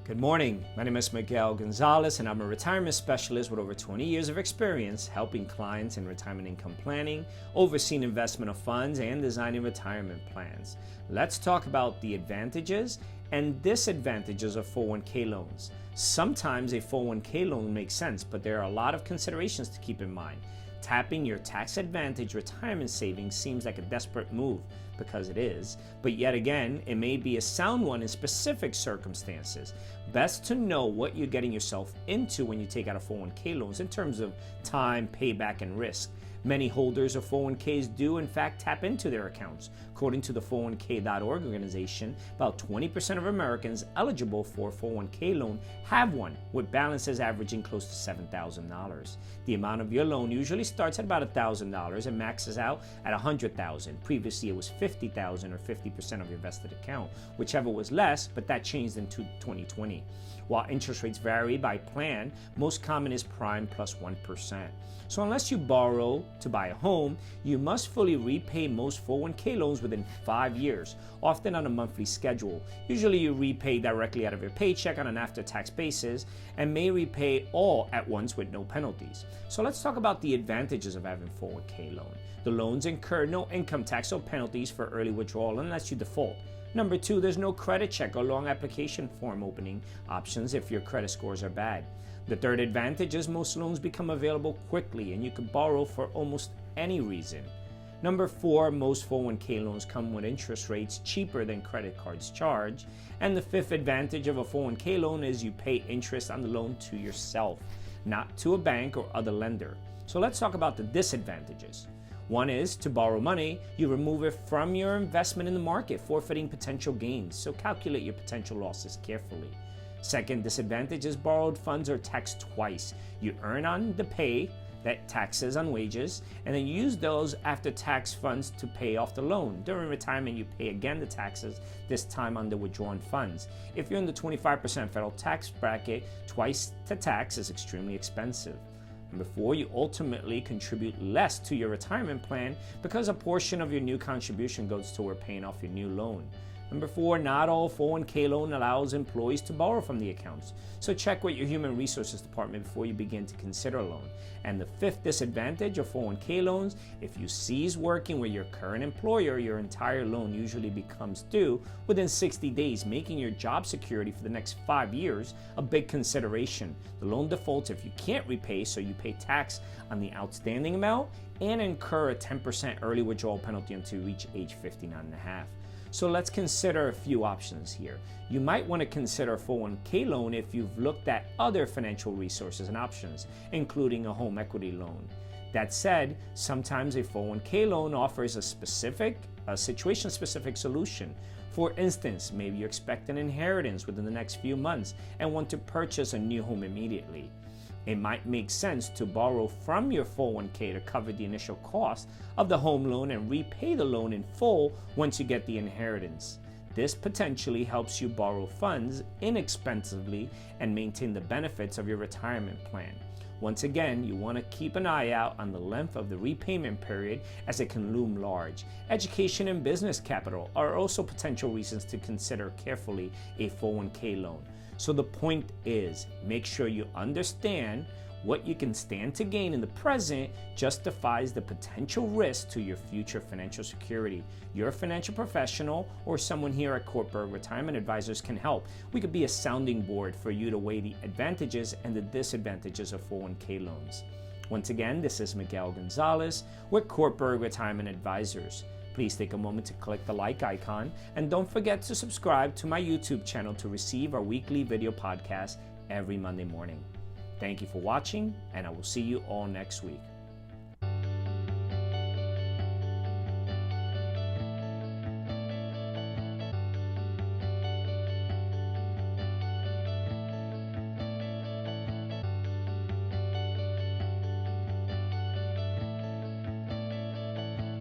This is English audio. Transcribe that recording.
Good morning. My name is Miguel Gonzalez, and I'm a retirement specialist with over 20 years of experience helping clients in retirement income planning, overseeing investment of funds, and designing retirement plans. Let's talk about the advantages and disadvantages of 401k loans. Sometimes a 401k loan makes sense, but there are a lot of considerations to keep in mind. Tapping your tax advantage retirement savings seems like a desperate move, because it is, but yet again, it may be a sound one in specific circumstances. Best to know what you're getting yourself into when you take out a 401k loans in terms of time, payback, and risk. Many holders of 401ks do in fact tap into their accounts. According to the 401k.org organization, about 20% of Americans eligible for a 401k loan have one, with balances averaging close to $7,000. The amount of your loan usually starts at about $1,000 and maxes out at $100,000. Previously, it was $50,000 or 50% of your vested account, whichever was less, but that changed in 2020. While interest rates vary by plan, most common is prime plus 1%. So unless you borrow to buy a home, you must fully repay most 401k loans within 5 years, often on a monthly schedule. Usually you repay directly out of your paycheck on an after-tax basis and may repay all at once with no penalties. So let's talk about the advantages of having a 401k loan. The loans incur no income tax or penalties for early withdrawal unless you default. Number 2, there's no credit check or long application form opening options if your credit scores are bad. The third advantage is most loans become available quickly and you can borrow for almost any reason. Number 4, most 401k loans come with interest rates cheaper than credit cards charge. And the fifth advantage of a 401k loan is you pay interest on the loan to yourself, not to a bank or other lender. So let's talk about the disadvantages. One is to borrow money, you remove it from your investment in the market, forfeiting potential gains, so calculate your potential losses carefully. Second disadvantage is borrowed funds are taxed twice. You earn on the pay, that taxes on wages, and then use those after-tax funds to pay off the loan. During retirement, you pay again the taxes, this time on the withdrawn funds. If you're in the 25% federal tax bracket, twice the tax is extremely expensive. Number 4, you ultimately contribute less to your retirement plan because a portion of your new contribution goes toward paying off your new loan. Number 4, not all 401k loan allows employees to borrow from the accounts, so check with your human resources department before you begin to consider a loan. And the fifth disadvantage of 401k loans, if you cease working with your current employer, your entire loan usually becomes due within 60 days, making your job security for the next 5 years a big consideration. The loan defaults if you can't repay, so you pay tax on the outstanding amount and incur a 10% early withdrawal penalty until you reach age 59 and a half. So let's consider a few options here. You might want to consider a 401k loan if you've looked at other financial resources and options, including a home equity loan. That said, sometimes a 401k loan offers a situation-specific solution. For instance, maybe you expect an inheritance within the next few months and want to purchase a new home immediately. It might make sense to borrow from your 401k to cover the initial cost of the home loan and repay the loan in full once you get the inheritance. This potentially helps you borrow funds inexpensively and maintain the benefits of your retirement plan. Once again, you want to keep an eye out on the length of the repayment period as it can loom large. Education and business capital are also potential reasons to consider carefully a 401k loan. So the point is, make sure you understand what you can stand to gain in the present justifies the potential risk to your future financial security. Your financial professional or someone here at Cortburg Retirement Advisors can help. We could be a sounding board for you to weigh the advantages and the disadvantages of 401k loans. Once again, this is Miguel Gonzalez with Cortburg Retirement Advisors. Please take a moment to click the like icon and don't forget to subscribe to my YouTube channel to receive our weekly video podcast every Monday morning. Thank you for watching, and I will see you all next week.